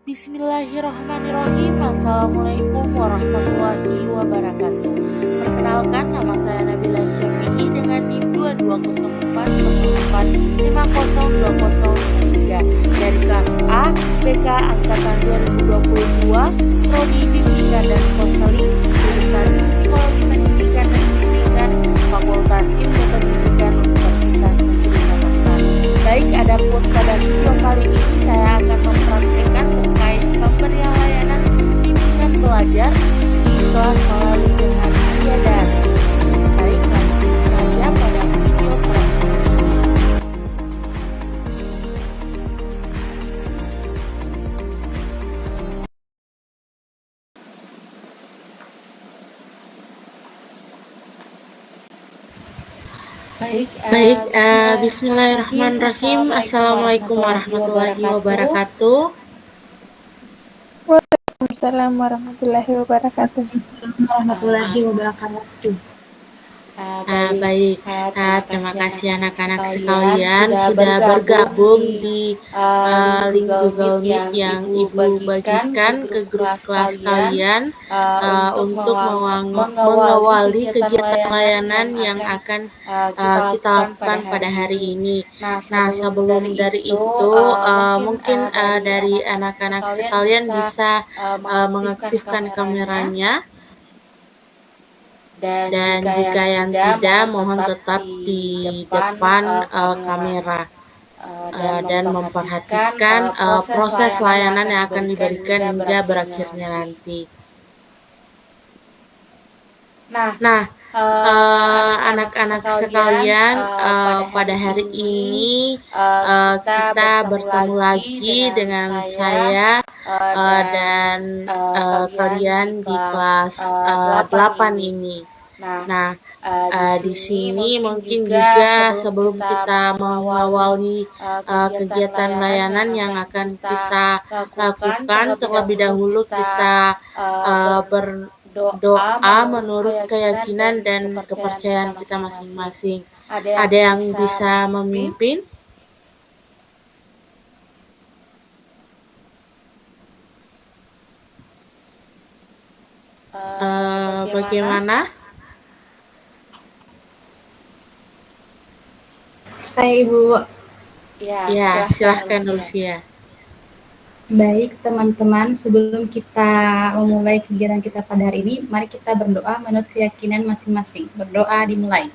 Bismillahirrahmanirrahim. Assalamualaikum warahmatullahi wabarakatuh. Perkenalkan, nama saya Nabila Syafi'i dengan NIM 220404502023 dari kelas A BK Angkatan 2022, Prodi Bimbingan dan Konseling, jurusan Psikologi Pendidikan dan Bimbingan, Fakultas Ilmu Pendidikan Universitas Negeri Makassar. Baik, adapun pada video kali ini saya akan mempraktikkan terkait pemberian layanan bimbingan belajar di kelas melalui dengan via daring. Baik, langsung saja pada video praktik. Baik, Bismillahirrahmanirrahim. Assalamualaikum warahmatullahi wabarakatuh. Waalaikumsalam warahmatullahi wabarakatuh. Baik, terima kasih anak-anak sekalian sudah bergabung di link Google Meet yang Ibu bagikan ke grup kelas kalian untuk mengawali kegiatan layanan yang akan kita lakukan pada hari ini. Nah, sebelum dari itu, mungkin dari anak-anak sekalian bisa mengaktifkan kameranya. Dan jika yang tidak, mohon tetap di depan kamera dan memperhatikan proses layanan yang akan diberikan hingga berakhirnya nanti. Nah, anak-anak sekalian, pada hari ini kita bertemu lagi dengan saya dan kalian di kelas 8 ini. Nah, di sini mungkin juga sebelum kita mengawali kegiatan layanan yang akan kita lakukan, terlebih dahulu kita berdoa menurut keyakinan dan kepercayaan kita masing-masing. Ada yang bisa memimpin? Bagaimana? Saya Ibu. Ya, silahkan Olivia. Baik teman-teman, sebelum kita memulai kegiatan kita pada hari ini, mari kita berdoa menurut keyakinan masing-masing. Berdoa dimulai.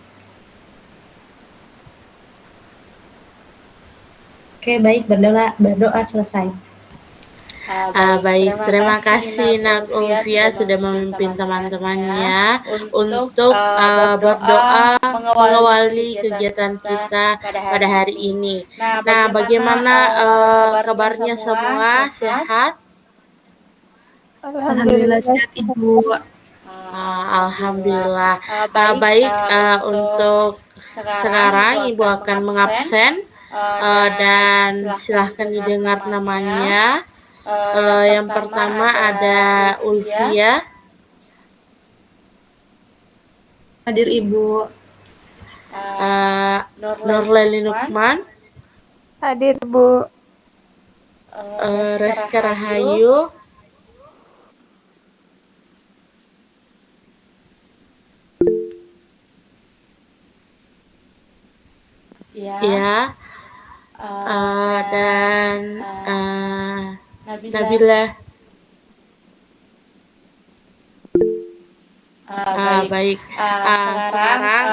Oke, baik, berdoa selesai. Baik, terima kasih Nak Olivia sudah memimpin teman-temannya untuk berdoa mengawali kegiatan kita pada hari ini. Nah, bagaimana kabarnya semua? Sehat? Alhamdulillah sehat Ibu. Alhamdulillah. Baik, untuk sekarang Ibu akan mengabsen dan silahkan didengar namanya. Yang pertama ada Ulfia. Hadir Ibu. Nurleli Nukman. Hadir Bu. Reska Rahayu. Ya. Dan Nabila. Baik. Sekarang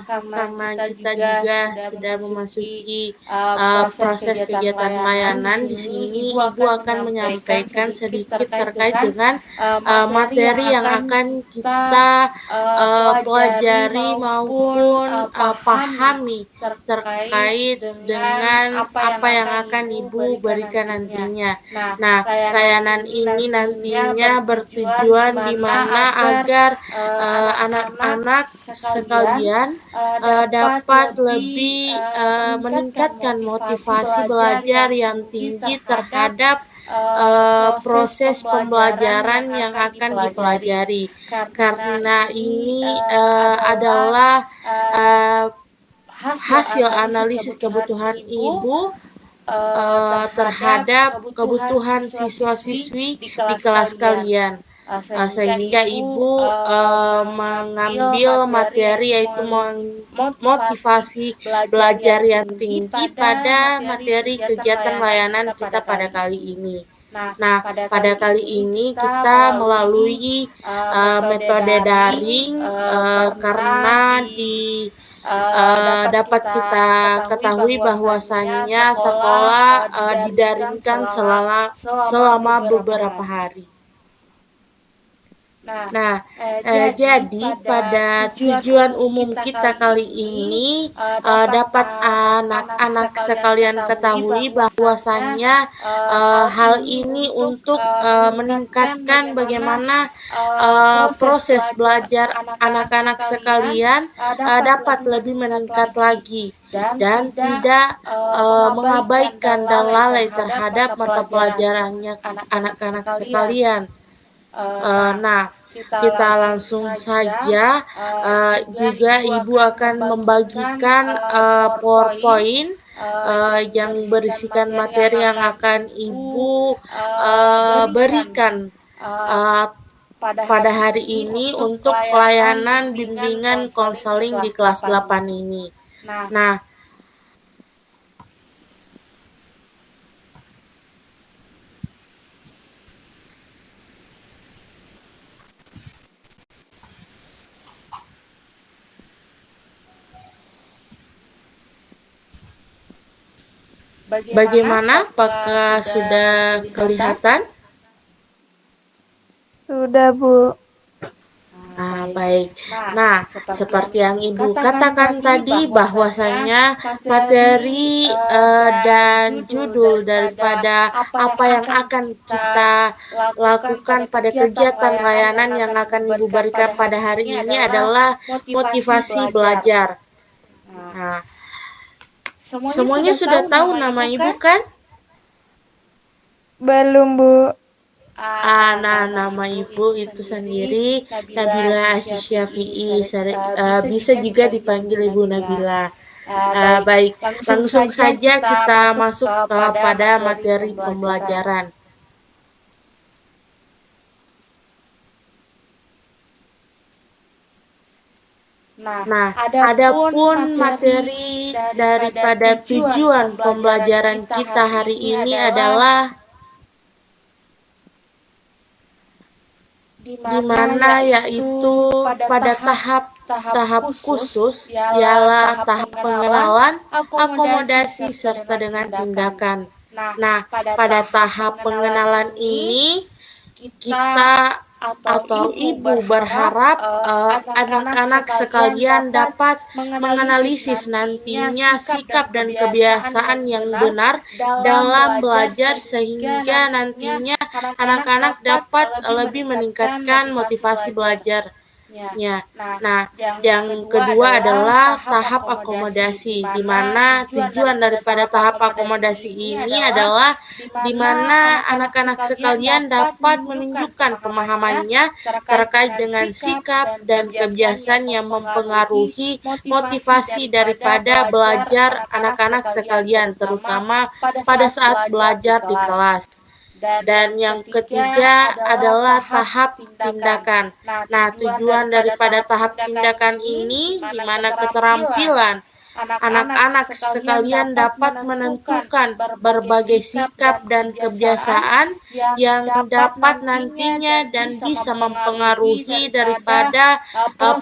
karena kita juga sudah memasuki proses kegiatan layanan, di sini Ibu akan menyampaikan sedikit terkait dengan materi yang akan kita pelajari maupun pahami terkait dengan apa yang akan Ibu berikan nantinya. Nah, layanan ini nantinya bertujuan di mana agar anak-anak sekalian dapat lebih meningkatkan motivasi belajar yang tinggi terhadap proses pembelajaran yang akan dipelajari, karena ini adalah hasil analisis kebutuhan Ibu terhadap kebutuhan siswa-siswi siswa-siswi di di kelas kelas kalian. kalian. Sehingga Sehingga ibu ibu mengambil mengambil materi materi yaitu yaitu motivasi motivasi belajar belajar yang yang tinggi tinggi pada pada materi materi kegiatan kegiatan layanan layanan kita pada kita pada kali kali ini. ini. Nah, Nah, pada pada kali kali ini ini kita kita melalui melalui metode metode daring daring karena karena dapat dapat kita kita ketahui ketahui bahwasannya bahwasannya sekolah sekolah didaringkan didaringkan selama selama beberapa beberapa hari. hari. Nah, Nah, jadi jadi pada pada tujuan tujuan umum umum kita kita kali kali ini ini dapat dapat anak-anak anak-anak sekalian sekalian ketahui ketahui bahwasannya bahwasannya hal hal ini ini untuk untuk meningkatkan meningkatkan bagaimana bagaimana proses proses belajar belajar anak-anak anak-anak sekalian sekalian dapat dapat lebih lebih meningkat meningkat lagi lagi dan dan tidak tidak mengabaikan mengabaikan dan dan lalai lalai terhadap terhadap mata mata pelajaran pelajarannya anak-anak anak-anak sekalian. sekalian. Nah, Nah, kita kita langsung langsung saja. saja. Juga Juga ibu ibu akan akan membagikan membagikan PowerPoint PowerPoint yang yang berisikan berisikan materi materi yang yang akan akan ibu ibu berikan berikan uh, pada pada hari hari ini ini untuk untuk pelayanan pelayanan bimbingan bimbingan konseling di konseling di kelas kelas 8 8 ini. ini. Nah, Nah, bagaimana? Apakah sudah kelihatan? sudah, Bu. Baik. Nah, Nah, seperti yang Ibu katakan tadi bahwasannya materi dan judul daripada apa yang akan kita lakukan pada kegiatan layanan yang akan Ibu berikan pada hari ini adalah motivasi belajar. Nah, semuanya sudah tahu nama Ibu kan? Belum, Bu. Nah, nama Ibu itu sendiri Nabila Asy Syafi'i, bisa juga dipanggil Ibu Nabila. Baik, langsung saja kita masuk kepada materi pembelajaran. Nah, adapun materi daripada tujuan pembelajaran kita hari ini adalah di mana yaitu pada tahap khusus ialah tahap pengenalan, akomodasi serta dengan tindakan. Nah, pada tahap pengenalan ini kita atau ibu berharap anak-anak sekalian dapat menganalisis nantinya sikap dan kebiasaan yang benar dalam belajar sehingga nantinya anak-anak dapat lebih meningkatkan motivasi belajarnya. Nah, yang kedua adalah tahap akomodasi, di mana tujuan daripada tahap akomodasi ini adalah di mana anak-anak sekalian dapat menunjukkan pemahamannya terkait dengan sikap dan kebiasaan yang mempengaruhi motivasi daripada belajar anak-anak sekalian, terutama pada saat belajar di kelas. Dan yang ketiga adalah tahap tindakan. Nah, tujuan daripada tahap tindakan ini di mana keterampilan anak-anak sekalian dapat menentukan berbagai sikap dan kebiasaan yang dapat nantinya dan bisa mempengaruhi daripada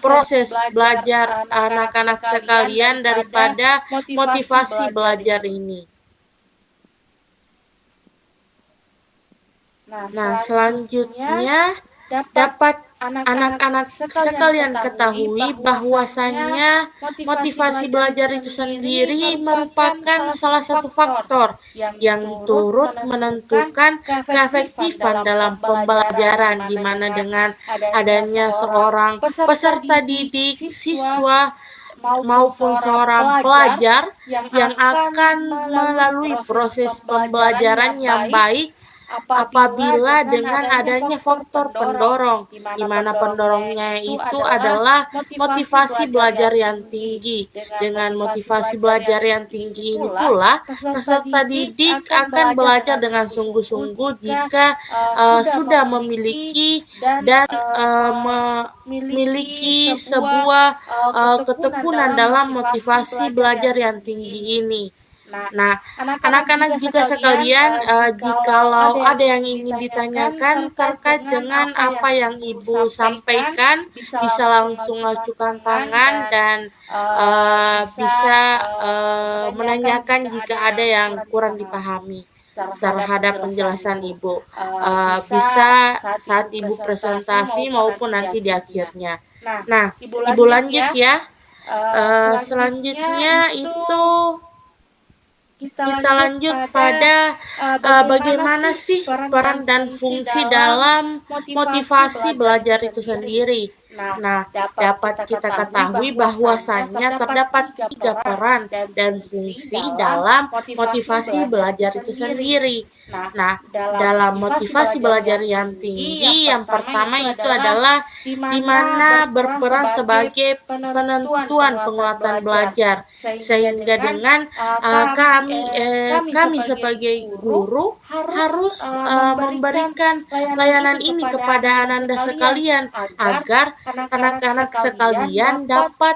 proses belajar anak-anak sekalian daripada motivasi belajar ini. Nah, selanjutnya dapat anak-anak sekalian ketahui bahwasannya motivasi belajar itu sendiri merupakan salah satu faktor yang turut menentukan keefektifan dalam pembelajaran, di mana dengan adanya seorang peserta didik, siswa maupun seorang pelajar yang akan melalui proses pembelajaran yang baik apabila dengan adanya faktor pendorong, di mana pendorongnya itu adalah motivasi belajar yang tinggi. Dengan motivasi belajar yang tinggi ini pula, peserta didik akan belajar dengan sungguh-sungguh jika sudah memiliki dan memiliki sebuah ketekunan dalam motivasi belajar yang tinggi ini. Nah, anak-anak juga sekalian, jikalau ada yang ingin ditanyakan terkait dengan apa yang Ibu sampaikan, bisa langsung ajukan tangan dan bisa menanyakan jika ada yang kurang dipahami terhadap penjelasan Ibu. Bisa saat Ibu presentasi maupun nanti di akhirnya. Nah, Ibu lanjut ya. Selanjutnya itu kita lanjut pada bagaimana sih peran dan fungsi dalam motivasi belajar itu sendiri. Nah, dapat kita ketahui bahwasannya terdapat 3 peran dan fungsi dalam motivasi belajar itu sendiri. Nah, dalam motivasi belajar yang tinggi, yang pertama itu adalah di mana berperan sebagai penentuan penguatan belajar, sehingga dengan kami sebagai guru harus memberikan layanan ini kepada Ananda sekalian agar anak-anak sekalian dapat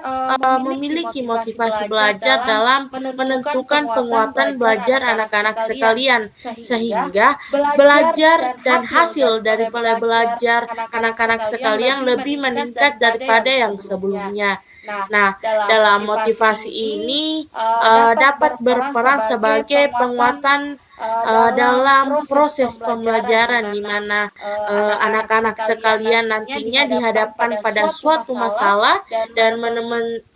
memiliki motivasi belajar dalam menentukan penguatan belajar anak-anak sekalian, sehingga belajar dan hasil daripada belajar anak-anak sekalian lebih meningkat daripada yang sebelumnya. Nah, dalam motivasi ini dapat berperan sebagai penguatan dalam proses pembelajaran, di mana anak-anak sekalian nantinya dihadapkan pada suatu masalah dan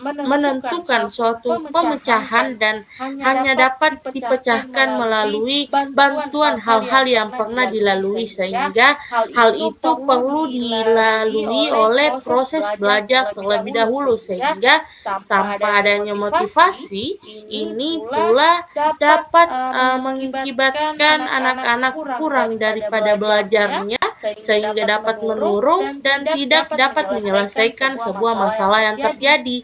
menentukan suatu pemecahan dan hanya dapat dipecahkan melalui bantuan hal-hal yang pernah dilalui, sehingga hal itu perlu dilalui oleh proses belajar terlebih dahulu, sehingga tanpa adanya motivasi ini pula dapat mengakibatkan anak-anak kurang daripada belajarnya, sehingga dapat menurun dan tidak dapat menyelesaikan sebuah masalah yang terjadi.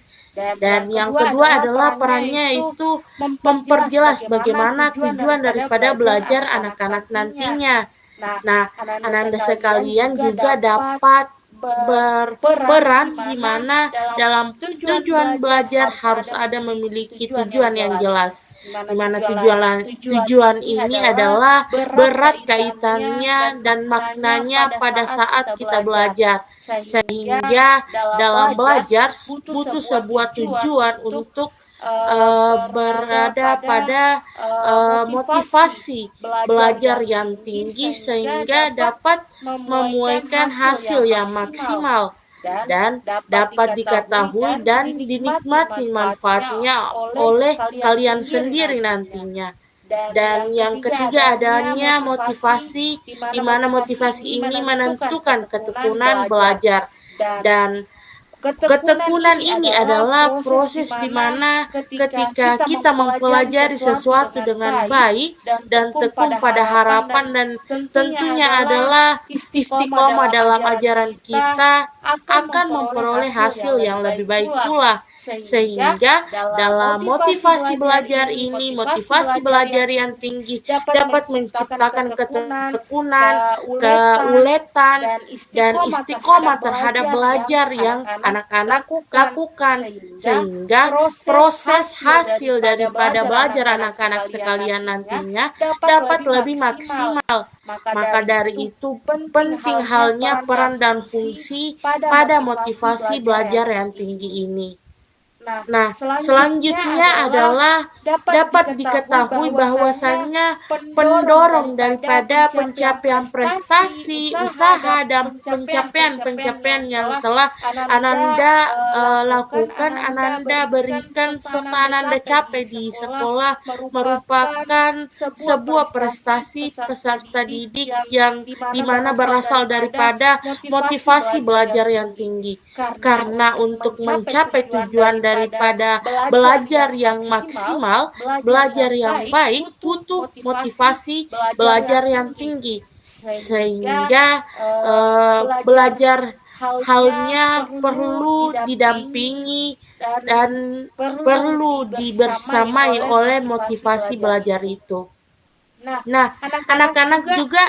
Dan yang kedua adalah perannya itu memperjelas bagaimana tujuan daripada belajar anak-anak nantinya. Nah, Ananda sekalian juga dapat berperan di mana dalam tujuan belajar harus ada memiliki tujuan yang jelas, di mana tujuan ini adalah berat kaitannya dan maknanya pada saat kita belajar, sehingga dalam belajar butuh sebuah tujuan untuk berada pada motivasi belajar yang tinggi, sehingga dapat memuaikan hasil yang maksimal dan dapat diketahui dan dinikmati manfaatnya oleh kalian sendiri nantinya. Dan yang ketiga adanya motivasi, di mana motivasi ini menentukan ketekunan belajar. Dan ketekunan ini adalah proses di mana ketika kita mempelajari sesuatu dengan baik dan tekun pada harapan, dan tentunya adalah istiqomah dalam ajaran kita, akan memperoleh hasil yang lebih baik pula. Sehingga dalam motivasi belajar ini, motivasi belajar yang tinggi dapat menciptakan ketekunan, keuletan, dan istiqomah terhadap belajar yang anak-anak lakukan, sehingga proses hasil daripada belajar anak-anak sekalian nantinya dapat lebih maksimal. Maka dari itu penting halnya peran dan fungsi pada motivasi belajar yang tinggi ini. Nah, selanjutnya adalah dapat diketahui bahwasannya pendorong daripada pencapaian prestasi, usaha, dan pencapaian-pencapaian yang telah Ananda lakukan, Ananda berikan, serta Ananda capai di sekolah merupakan sebuah prestasi peserta didik yang dimana berasal daripada motivasi belajar yang tinggi. Karena untuk mencapai tujuan dari daripada belajar yang maksimal, belajar yang baik butuh motivasi belajar yang tinggi, sehingga belajar halnya perlu didampingi dan perlu dibersamai oleh motivasi belajar itu. Nah, anak-anak juga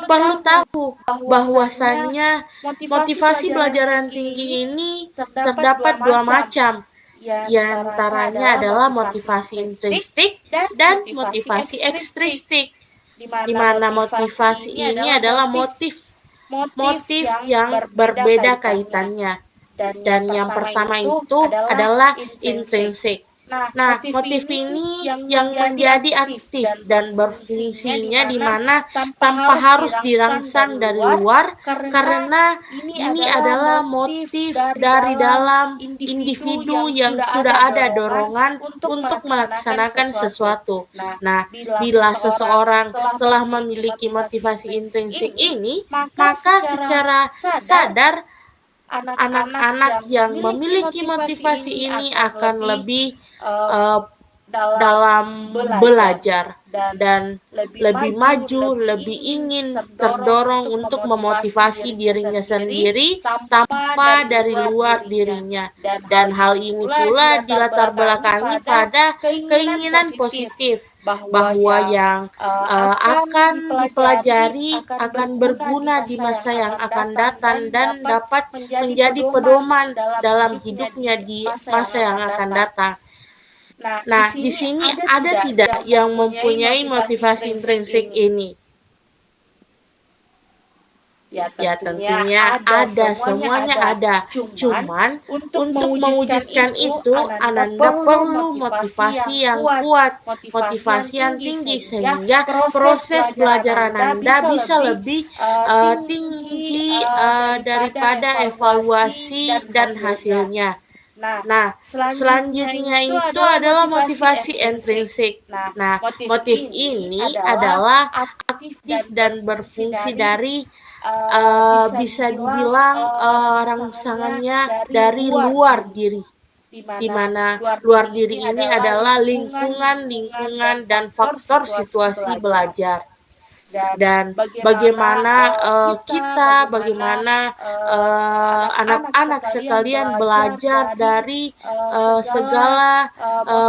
perlu tahu bahwasannya motivasi belajar yang tinggi ini terdapat dua macam. Di antaranya adalah motivasi intrinsik dan motivasi ekstrinsik. Di mana motivasi ini adalah motif yang berbeda kaitannya. Dan yang pertama itu adalah intrinsik. Nah, motif ini yang menjadi aktif dan berfungsinya di mana tanpa harus dirangsang dari luar, karena ini adalah motif dari dalam individu yang sudah ada dorongan untuk melaksanakan sesuatu. Nah, bila seseorang telah memiliki motivasi intrinsik ini, maka secara sadar anak-anak yang memiliki motivasi ini akan lebih dalam belajar dan lebih maju, lebih ingin terdorong untuk memotivasi dirinya sendiri tanpa dari luar dirinya. Dan hal ini pula dilatar belakangi pada keinginan positif bahwa yang akan dipelajari akan berguna di masa yang akan datang dan dapat menjadi pedoman dalam hidupnya di masa yang akan datang. Nah, di sini ada tidak yang mempunyai motivasi intrinsik ini? Ya, tentunya ada, semuanya ada. Cuman, untuk mewujudkan itu, Ananda perlu motivasi yang kuat, motivasi yang tinggi, sehingga proses belajar Ananda bisa lebih tinggi daripada evaluasi dan hasilnya. Nah, selanjutnya itu adalah motivasi intrinsik. Nah, motif ini adalah aktif dan berfungsi dari bisa dibilang rangsangannya dari luar diri, di mana luar diri ini adalah lingkungan dan faktor situasi belajar. Dan bagaimana bagaimana anak-anak sekalian belajar dari segala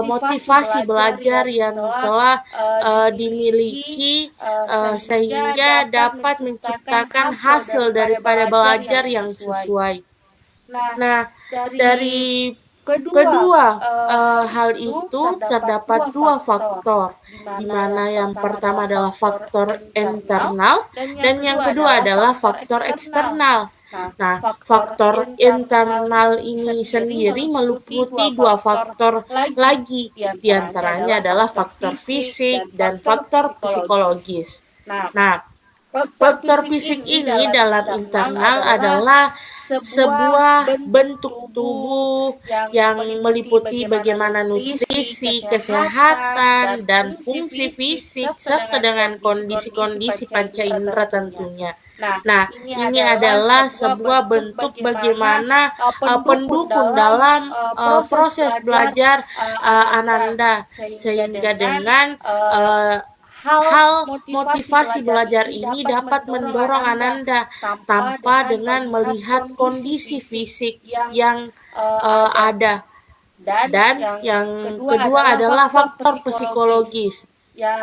motivasi belajar yang telah dimiliki sehingga dapat menciptakan hasil daripada belajar yang sesuai. Nah, dari kedua hal itu terdapat dua faktor, di mana yang pertama adalah faktor internal dan yang kedua adalah faktor eksternal. Nah, faktor internal ini sendiri meliputi dua faktor lagi, di antaranya adalah faktor fisik dan faktor psikologis. Nah, faktor fisik ini dalam internal adalah sebuah bentuk tubuh yang meliputi bagaimana nutrisi, kesehatan, dan fungsi fisik serta dengan kondisi-kondisi panca indera tentunya. Nah, ini adalah sebuah bentuk bagaimana pendukung dalam proses belajar Ananda, sehingga dengan hal motivasi belajar ini dapat mendorong Ananda tanpa dengan melihat kondisi fisik yang ada. Dan yang kedua adalah faktor psikologis,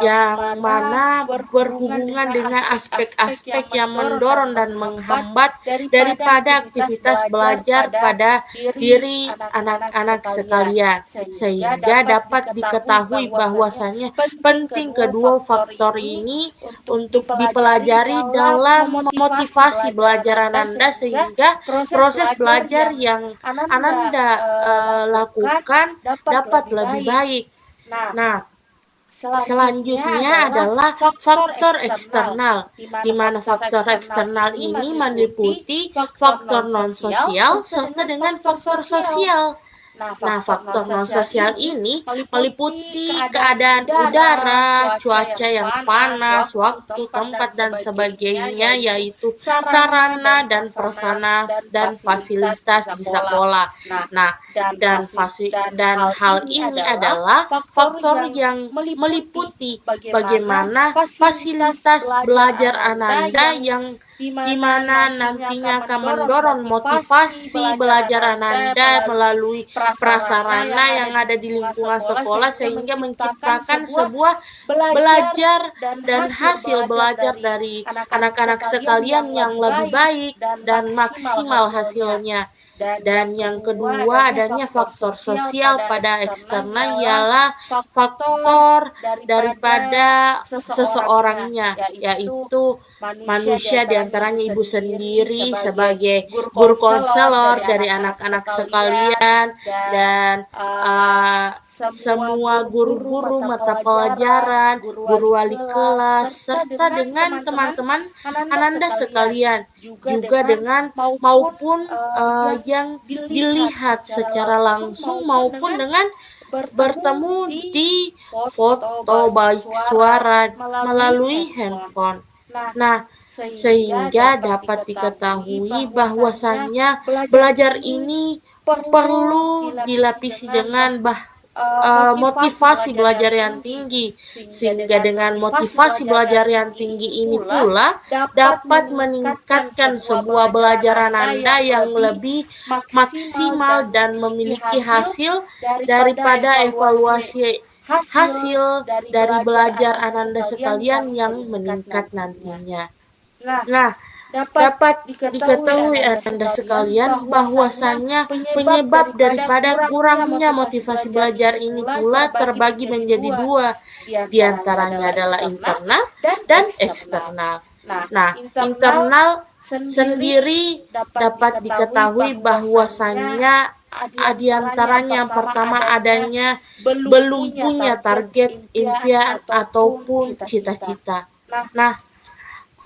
yang mana berhubungan dengan aspek-aspek yang mendorong dan menghambat daripada aktivitas belajar pada diri anak-anak sekalian, sehingga dapat diketahui bahwasannya penting kedua faktor ini untuk dipelajari dalam motivasi belajar Ananda, sehingga proses belajar yang Ananda lakukan dapat lebih baik. Nah, selanjutnya adalah faktor eksternal, di mana faktor eksternal ini meliputi faktor non-sosial serta dengan faktor sosial. Nah, faktor non-sosial ini meliputi keadaan udara, cuaca yang panas, waktu, tempat, dan sebagainya, yaitu sarana dan prasarana dan fasilitas di sekolah. Nah, dan hal ini adalah faktor yang meliputi bagaimana fasilitas belajar Ananda yang di mana nantinya akan mendorong motivasi belajar Ananda melalui prasarana yang ada di lingkungan sekolah sehingga menciptakan sebuah belajar dan hasil belajar dari anak-anak sekalian yang lebih baik dan maksimal hasilnya. Dan yang kedua adanya faktor sosial pada eksternal ialah faktor daripada seseorangnya, yaitu manusia diantaranya ibu sendiri sebagai guru konselor dari anak-anak sekalian dan semua guru-guru mata pelajaran, guru wali kelas, serta dengan teman-teman Ananda sekalian, juga dengan maupun yang dilihat secara langsung maupun dengan bertemu di foto baik suara melalui handphone. Nah, sehingga dapat diketahui bahwasannya belajar ini perlu dilapisi dengan motivasi belajar yang tinggi, sehingga dengan motivasi belajar yang tinggi ini pula dapat meningkatkan sebuah belajar Ananda yang lebih maksimal dan memiliki hasil daripada evaluasi hasil dari belajar Ananda sekalian yang meningkat nantinya. Nah, dapat diketahui Anda sekalian bahwasannya penyebab daripada kurangnya motivasi belajar ini pula terbagi menjadi dua, diantaranya adalah internal dan eksternal. Nah, internal sendiri dapat diketahui bahwasannya diantaranya yang pertama adanya belum punya target, impian, ataupun cita-cita. Nah,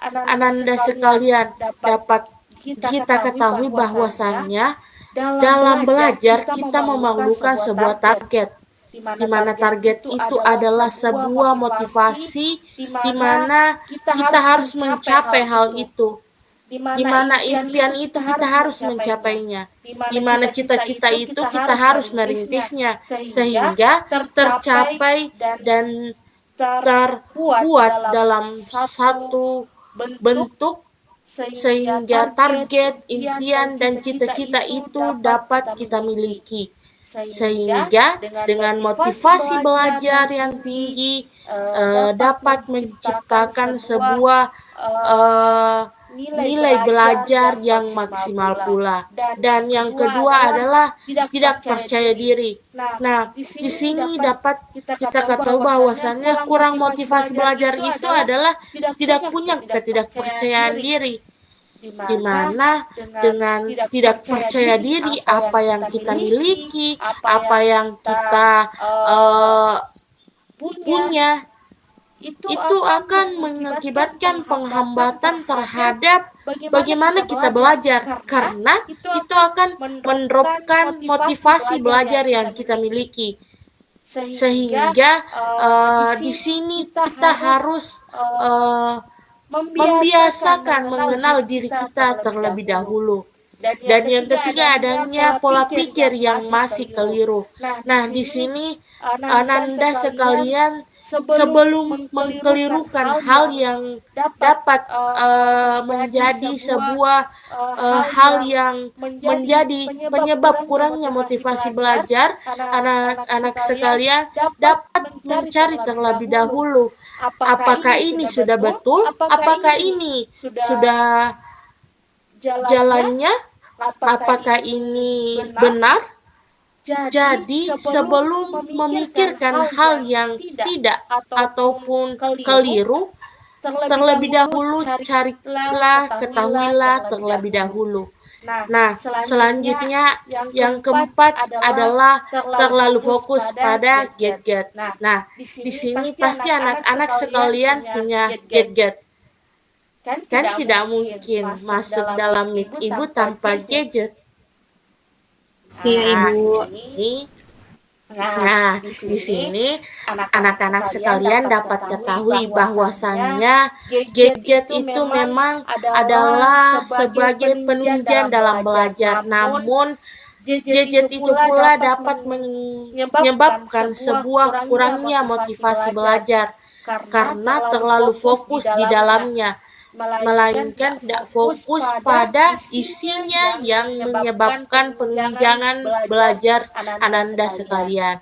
Ananda sekalian, dapat kita ketahui bahwasannya dalam belajar kita memerlukan sebuah target, di mana target itu adalah sebuah motivasi di mana kita harus mencapai hal itu, di mana impian itu kita harus mencapainya, di mana cita-cita itu kita harus merintisnya sehingga tercapai dan terbuat dalam satu bentuk sehingga target, impian, dan cita-cita itu dapat kita miliki. Sehingga dengan motivasi belajar yang tinggi dapat menciptakan sebuah nilai belajar yang maksimal pula. Dan yang kedua adalah tidak percaya diri. Nah, di sini dapat kita ketahui bahwasannya kurang motivasi belajar itu adalah tidak punya ketidakpercayaan diri. Di mana dengan tidak percaya diri apa yang kita miliki, apa yang kita punya, itu akan mengakibatkan penghambatan terhadap bagaimana kita belajar, karena itu akan mendropkan motivasi belajar yang kita miliki. Sehingga di sini kita harus membiasakan mengenal diri kita terlebih dahulu. Dan yang ketiga adanya pola pikir yang masih keliru. Nah, di sini Ananda sekalian sebelum mengkelirukan hal yang dapat menjadi sebuah hal yang menjadi penyebab kurangnya motivasi belajar, anak-anak sekalian dapat mencari terlebih dahulu apakah ini sudah betul, apakah ini sudah jalannya, apakah ini benar. Jadi sebelum memikirkan hal yang tidak ataupun keliru, terlebih dahulu carilah, ketahuilah terlebih dahulu. Nah, selanjutnya yang keempat adalah terlalu fokus pada gadget. Nah, di sini pasti anak-anak sekalian punya gadget. Kan tidak mungkin masuk dalam Meet Ibu tanpa gadget. Iya, Nah, Ibu. di sini anak-anak sekalian dapat ketahui bahwasannya gadget itu memang adalah sebagai penunjang dalam belajar, namun gadget itu pula dapat menyebabkan sebuah kurangnya motivasi belajar karena terlalu fokus di dalamnya, melainkan tidak fokus pada isinya yang menyebabkan penunjangan belajar Ananda sekalian.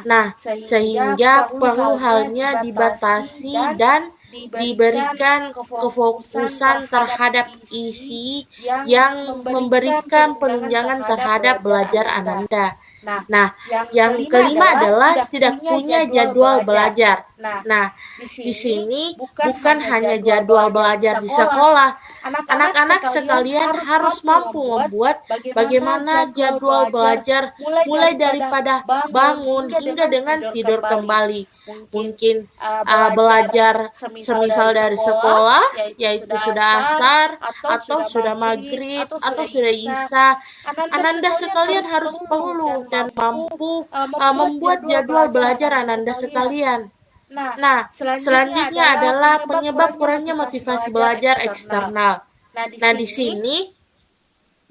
Nah, sehingga perlu halnya dibatasi dan diberikan kefokusan terhadap isi yang memberikan penunjangan terhadap belajar Ananda. Nah, yang kelima adalah tidak punya jadwal belajar. Nah, di sini bukan hanya jadwal belajar di sekolah. Anak-anak sekalian harus mampu membuat bagaimana jadwal belajar mulai daripada bangun hingga dengan tidur kembali. Mungkin belajar semisal dari sekolah, yaitu sudah asar, atau sudah maghrib, atau sudah isya. Ananda sekalian harus perlu dan mampu membuat jadwal belajar Ananda sekalian. Nah, selanjutnya adalah penyebab kurangnya motivasi belajar eksternal. Nah, di sini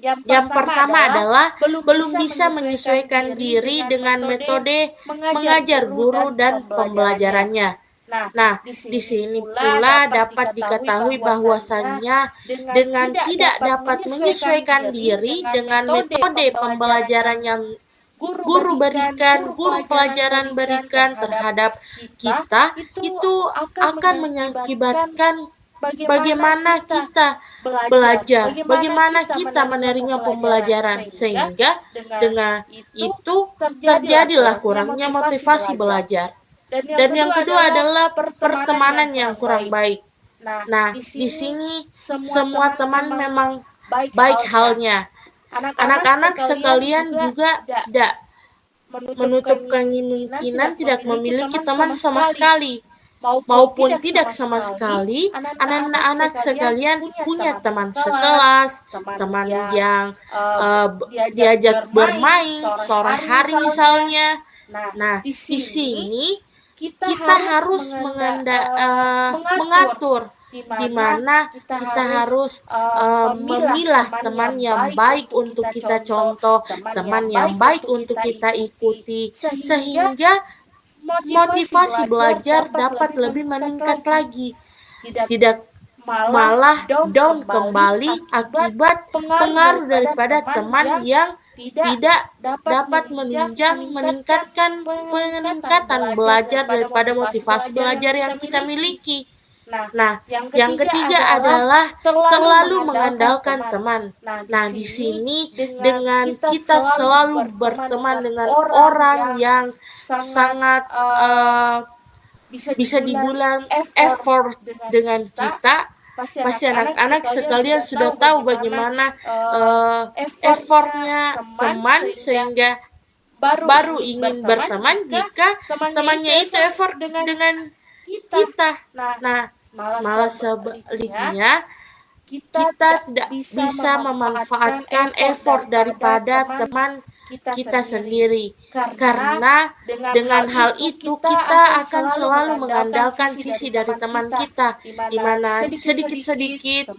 yang pertama adalah belum bisa menyesuaikan diri dengan metode mengajar guru dan pembelajarannya. Nah, di sini pula dapat diketahui bahwasannya dengan tidak dapat menyesuaikan diri dengan metode pembelajaran yang guru pelajaran berikan terhadap kita, itu akan mengakibatkan bagaimana kita belajar, bagaimana kita menerima pembelajaran, sehingga dengan itu terjadilah kurangnya motivasi belajar. Dan yang kedua adalah pertemanan yang kurang baik. Nah, di sini semua teman memang baik halnya. Anak-anak sekalian juga tidak menutup kemungkinan tidak memiliki teman sama sekali, maupun tidak sama sekali. Anak-anak sekalian punya teman sekelas, teman yang diajak bermain sore hari misalnya. Nah, di sini kita harus mengatur di mana kita harus memilah teman yang baik untuk kita contoh, teman yang baik untuk kita ikuti, sehingga motivasi belajar dapat lebih meningkat lagi, tidak malah down kembali akibat pengaruh daripada teman yang tidak dapat meningkatkan peningkatan belajar daripada motivasi belajar yang kita miliki. Nah, yang ketiga adalah terlalu mengandalkan teman. Nah, di sini dengan kita selalu berteman dengan orang yang sangat bisa dibilang effort dengan kita, pasti anak-anak sekalian sudah tahu bagaimana effortnya teman, sehingga baru ingin berteman jika temannya itu effort dengan kita. Nah, malah sebaliknya kita tidak bisa memanfaatkan effort daripada teman kita sendiri, karena dengan hal itu kita akan selalu mengandalkan sisi dari teman kita, di mana sedikit-sedikit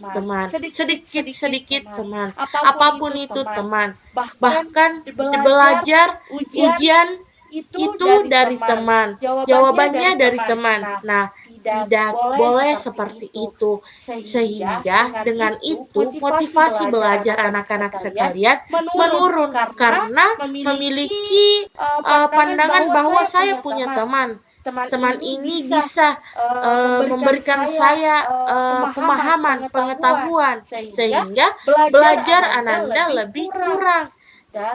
teman, apapun itu teman, bahkan belajar ujian itu dari teman, jawabannya dari teman. Nah, tidak boleh seperti itu, sehingga dengan itu motivasi belajar anak-anak sekalian menurun karena memiliki pandangan bahwa saya punya teman ini bisa memberikan saya pemahaman, pengetahuan, sehingga belajar Ananda lebih kurang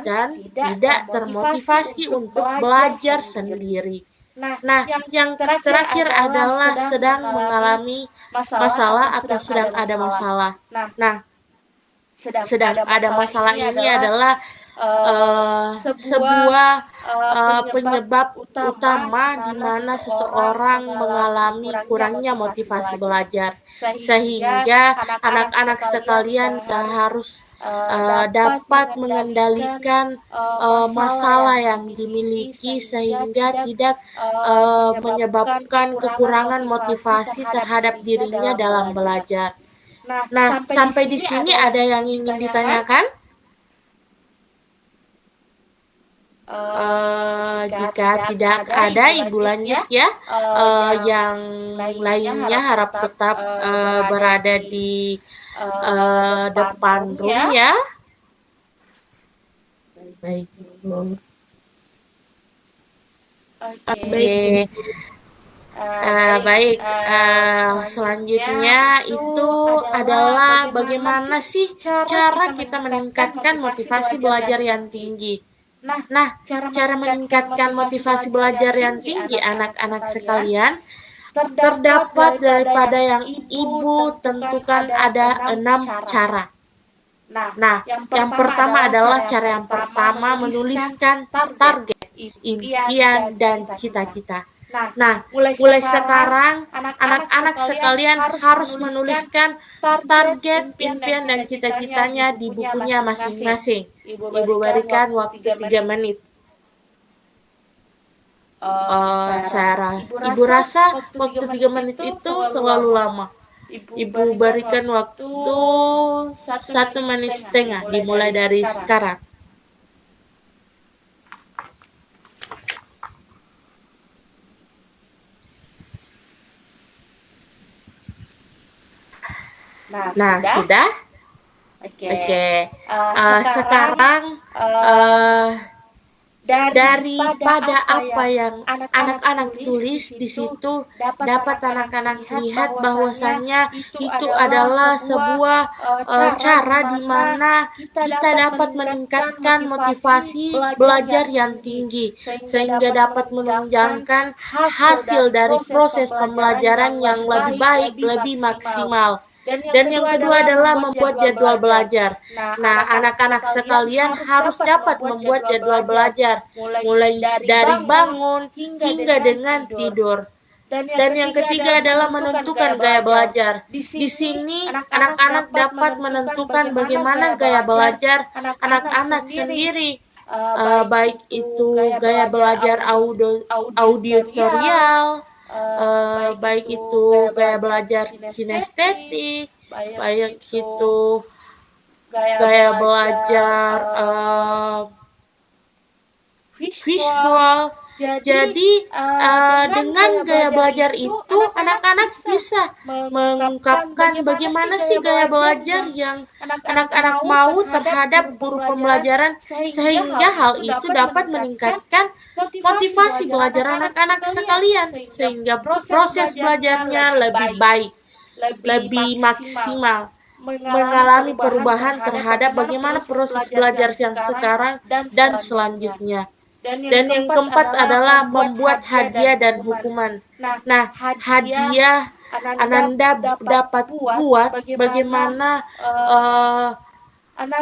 dan tidak termotivasi untuk belajar sendiri. Nah, yang terakhir adalah sedang mengalami masalah atau sedang ada masalah. Nah, sedang ada masalah ini adalah sebuah penyebab penyebab utama di mana seseorang mengalami kurangnya motivasi belajar, sehingga anak-anak sekalian harus dapat mengendalikan masalah yang dimiliki sehingga tidak menyebabkan kekurangan motivasi terhadap dirinya dalam belajar. Nah, sampai di sini ada yang ingin ditanyakan? Jika tidak ada, Ibu lanjut ya. Yang lainnya harap tetap berada di depan room ya. Baik, Ibu. Oke. Baik, selanjutnya itu adalah bagaimana sih cara kita meningkatkan motivasi belajar yang tinggi. Nah, cara meningkatkan motivasi belajar yang tinggi anak-anak sekalian terdapat daripada yang Ibu tentukan ada 6 cara. Nah, yang pertama adalah cara yang pertama menuliskan target, impian, dan cita-cita. Nah, mulai sekarang anak-anak sekalian harus menuliskan target, impian, dan cita-citanya di bukunya masing-masing. Ibu berikan waktu 3 menit. Ibu rasa waktu 3 menit itu terlalu lama. Ibu berikan waktu 1,5 menit dimulai dari sekarang. Nah, sudah? Oke. Sekarang daripada apa yang anak-anak tulis di situ dapat anak-anak lihat bahwasannya itu adalah sebuah cara di mana kita dapat meningkatkan motivasi belajar yang tinggi sehingga dapat menunjangkan hasil dari proses pembelajaran yang lebih baik, lebih maksimal. Dan yang kedua adalah membuat jadwal belajar. Nah, anak-anak sekalian harus dapat membuat jadwal belajar, mulai dari bangun hingga dengan tidur. Dan yang ketiga adalah menentukan gaya belajar. Di sini, anak-anak dapat menentukan bagaimana gaya belajar anak-anak sendiri. Baik itu gaya belajar auditorial, baik itu gaya belajar kinestetik, baik itu gaya belajar visual. Jadi dengan gaya belajar itu anak-anak bisa mengungkapkan bagaimana sih gaya belajar yang anak-anak mau terhadap guru pembelajaran sehingga hal itu dapat meningkatkan motivasi belajar anak-anak sekalian sehingga proses belajarnya lebih baik, lebih maksimal, mengalami perubahan terhadap bagaimana proses belajar yang sekarang dan selanjutnya. Dan yang keempat adalah membuat hadiah dan hukuman. Nah, hadiah Ananda dapat buat bagaimana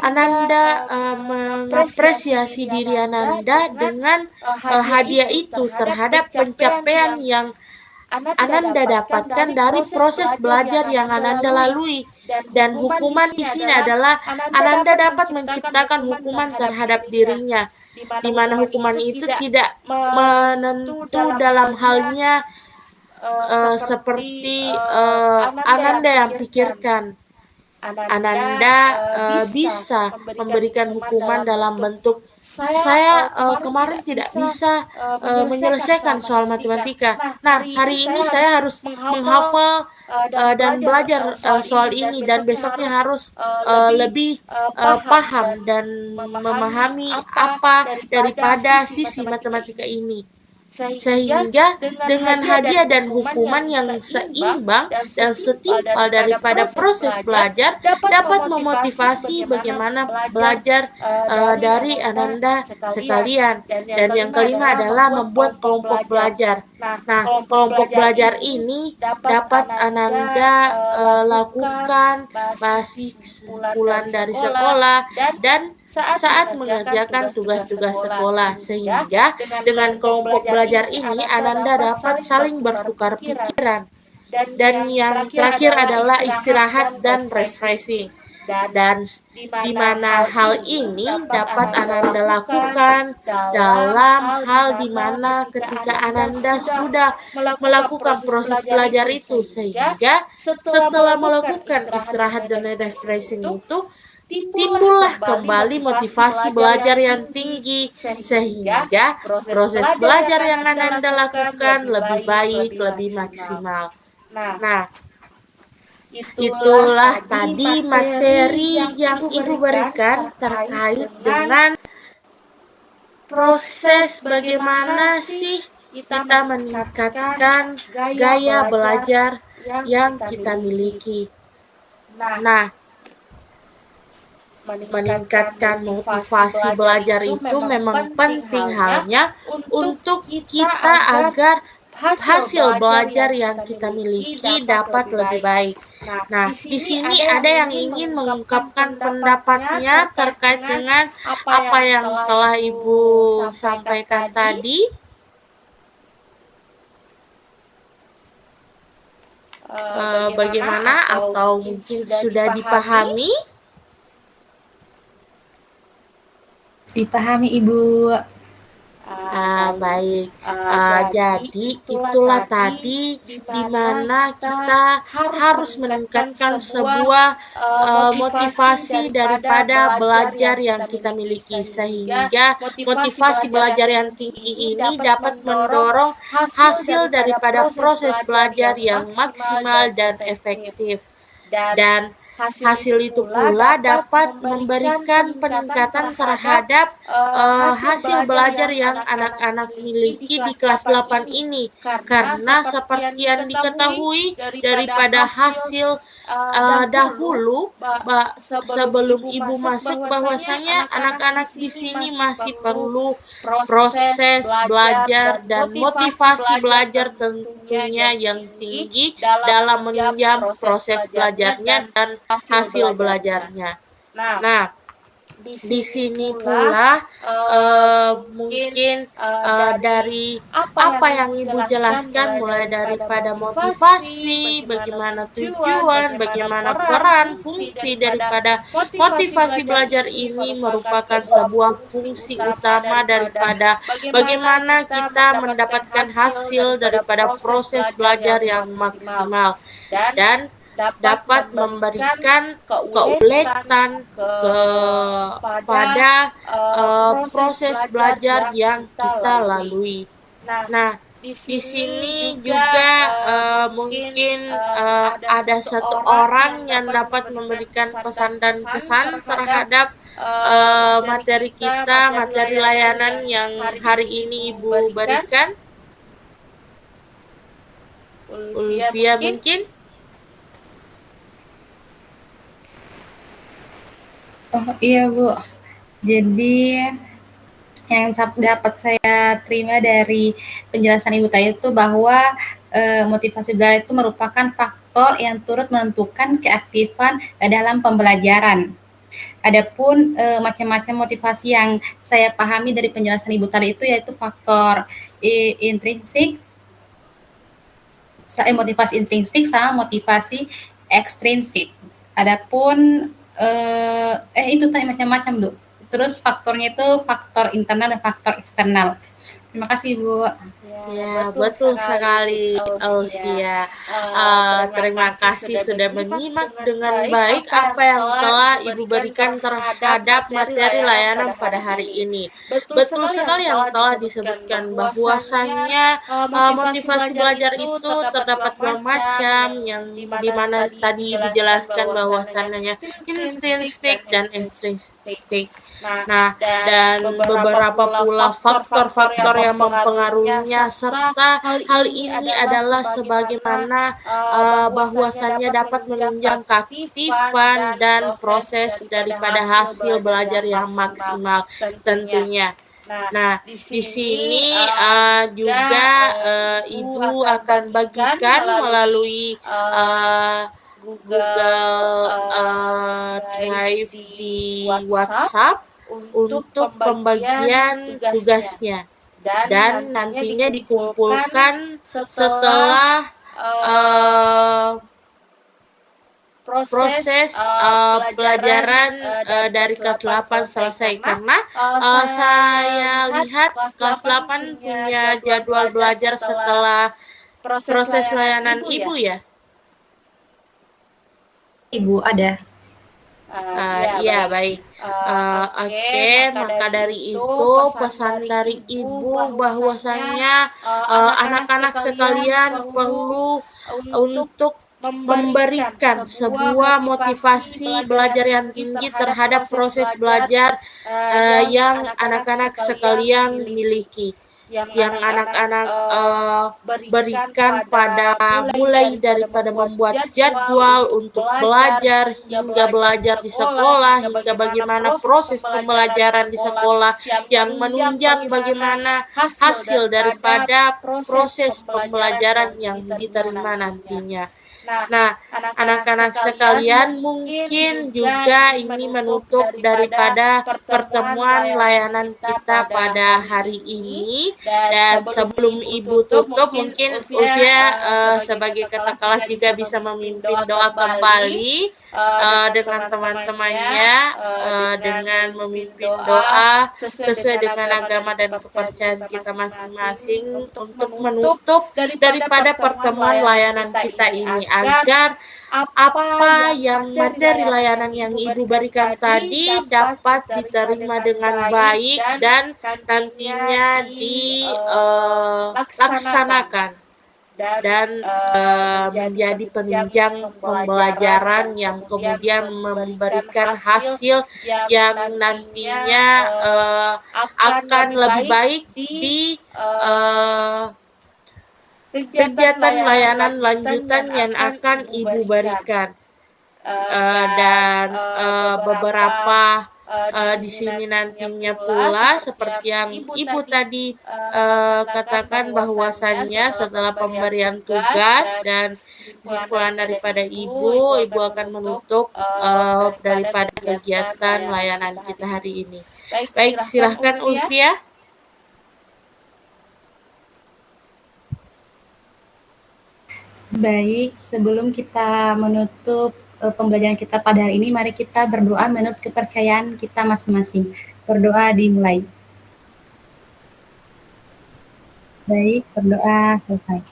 Ananda mengapresiasi diri Ananda dengan hadiah itu terhadap pencapaian yang Ananda dapatkan dari proses belajar yang Ananda lalui. Dan hukuman di sini adalah Ananda dapat menciptakan hukuman terhadap dirinya, di mana hukuman itu tidak menentu dalam halnya seperti Ananda yang pikirkan. Ananda bisa memberikan hukuman dalam bentuk saya kemarin tidak bisa menyelesaikan soal matematika. Nah, hari ini saya harus menghafal dan belajar soal ini dan besoknya harus lebih paham dan memahami apa daripada sisi matematika ini. Sehingga dengan hadiah dan hukuman yang seimbang dan setimpal daripada proses belajar dapat memotivasi bagaimana belajar dari Ananda sekalian. Dan yang kelima adalah membuat kelompok belajar. Nah, kelompok belajar ini dapat Ananda lakukan masih pulang dari sekolah dan saat mengerjakan tugas-tugas sekolah, sehingga dengan kelompok belajar ini Ananda dapat saling bertukar pikiran. Dan yang terakhir adalah istirahat dan refreshing. Dan di mana hal ini dapat Ananda lakukan dalam hal di mana ketika Ananda sudah melakukan proses belajar itu, sehingga setelah melakukan istirahat dan refreshing itu timbullah kembali motivasi belajar yang tinggi, sehingga proses belajar yang Ananda lakukan lebih baik, lebih maksimal. Nah, itulah tadi materi yang Ibu berikan terkait dengan proses bagaimana sih kita meningkatkan gaya belajar yang kita miliki. Nah, meningkatkan motivasi belajar itu memang penting halnya untuk kita agar hasil belajar yang kita miliki dapat lebih baik. Nah, di sini ada yang ingin mengungkapkan pendapatnya terkait dengan apa yang telah Ibu sampaikan tadi. Bagaimana atau mungkin sudah dipahami? Dipahami, Ibu. Baik. Jadi itulah tadi di mana kita harus meningkatkan sebuah motivasi daripada belajar yang kita miliki, sehingga motivasi belajar yang tinggi ini dapat mendorong hasil daripada proses belajar yang maksimal dan efektif. Dan hasil itu pula dapat memberikan peningkatan terhadap hasil belajar yang anak-anak miliki di kelas 8 ini, karena seperti yang diketahui daripada hasil dahulu sebelum Ibu masuk bahwasanya anak-anak di sini masih perlu proses belajar dan motivasi belajar tentunya yang tinggi dalam menunjang proses belajarnya dan hasil belajarnya. Nah, di sini pula mungkin dari apa yang Ibu jelaskan, mulai daripada motivasi, bagaimana tujuan, bagaimana peran, fungsi daripada motivasi belajar ini merupakan sebuah fungsi utama daripada bagaimana kita mendapatkan hasil daripada proses belajar yang maksimal dan dapat memberikan keuletan kepada proses belajar yang kita lalui. Nah, di sini juga mungkin ada satu orang yang dapat memberikan pesan dan kesan terhadap materi kita, materi layanan yang hari ini Ibu berikan. Ulvia mungkin? Oh iya, Bu. Jadi yang dapat saya terima dari penjelasan Ibu tadi itu bahwa motivasi belajar itu merupakan faktor yang turut menentukan keaktifan dalam pembelajaran. Adapun macam-macam motivasi yang saya pahami dari penjelasan Ibu tadi itu yaitu faktor intrinsik, motivasi intrinsik sama motivasi ekstrinsik. Adapun itu tadi macam-macam, Bu. Terus faktornya itu faktor internal dan faktor eksternal. Terima kasih, Bu. Ya, betul sekali, Olivia. Terima kasih sudah menyimak dengan baik apa yang telah Ibu berikan terhadap materi layanan pada hari ini. Betul sekali yang telah disebutkan bahwasannya motivasi belajar itu terdapat dua macam, yang dimana tadi Ibu jelaskan bahwasannya intrinsik dan ekstrinsik. Nah, dan beberapa pula faktor-faktor yang mempengaruhinya, serta hal ini adalah sebagaimana bahwasannya dapat menunjang keaktifan dan proses daripada hasil belajar yang maksimal tentunya. Nah, di sini juga Ibu akan bagikan melalui Google Drive di WhatsApp untuk pembagian tugasnya dan nantinya dikumpulkan setelah proses pelajaran dari kelas 8 selesai, karena saya lihat kelas 8 punya jadwal belajar setelah proses layanan ibu ya. Ibu ada. Iya, baik. Oke, maka dari itu pesan dari ibu bahwasannya anak-anak sekalian perlu untuk memberikan sebuah motivasi belajar yang tinggi terhadap proses belajar yang anak-anak sekalian miliki, yang anak-anak berikan pada mulai daripada membuat jadwal untuk belajar hingga belajar di sekolah, hingga bagaimana proses pembelajaran di sekolah yang menunjang bagaimana hasil daripada proses pembelajaran yang diterima nantinya. Nah, anak-anak sekalian, mungkin juga ini menutup daripada pertemuan layanan kita pada hari ini. Dan sebelum ibu tutup, mungkin Ulfia sebagai ketua kelas juga bisa memimpin doa kembali dengan teman-temannya, dengan memimpin doa sesuai dengan agama dan kepercayaan kita masing-masing untuk menutup daripada pertemuan layanan kita ini, agar apa yang materi layanan yang ibu berikan tadi dapat diterima dengan baik dan nantinya dilaksanakan dan menjadi penunjang pembelajaran yang kemudian memberikan hasil yang nantinya akan lebih baik di kegiatan layanan lanjutan yang akan ibu berikan. Dan beberapa di sini nantinya pula seperti yang ibu tadi katakan, bahwasannya setelah pemberian tugas dan kesimpulan daripada ibu akan menutup daripada kegiatan layanan kita hari ini. Baik, silahkan Ulfia. Baik, sebelum kita menutup pembelajaran kita pada hari ini, mari kita berdoa menurut kepercayaan kita masing-masing. Berdoa dimulai. Baik, berdoa selesai.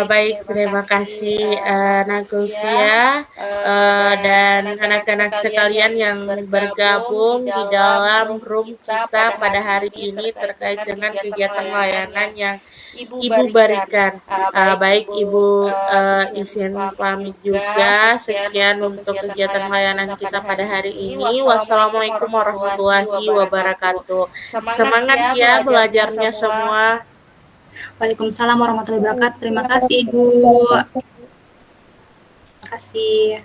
Baik, terima kasih Nagulfia dan anak-anak sekalian yang bergabung di dalam room kita pada hari ini terkait dengan kegiatan layanan yang ibu berikan. Baik, ibu izin pamit juga. Sekian untuk kegiatan layanan kita pada hari ini. Wassalamualaikum warahmatullahi wabarakatuh. Semangat ya belajarnya semua. Waalaikumsalam warahmatullahi wabarakatuh. Terima kasih, Ibu. Terima kasih.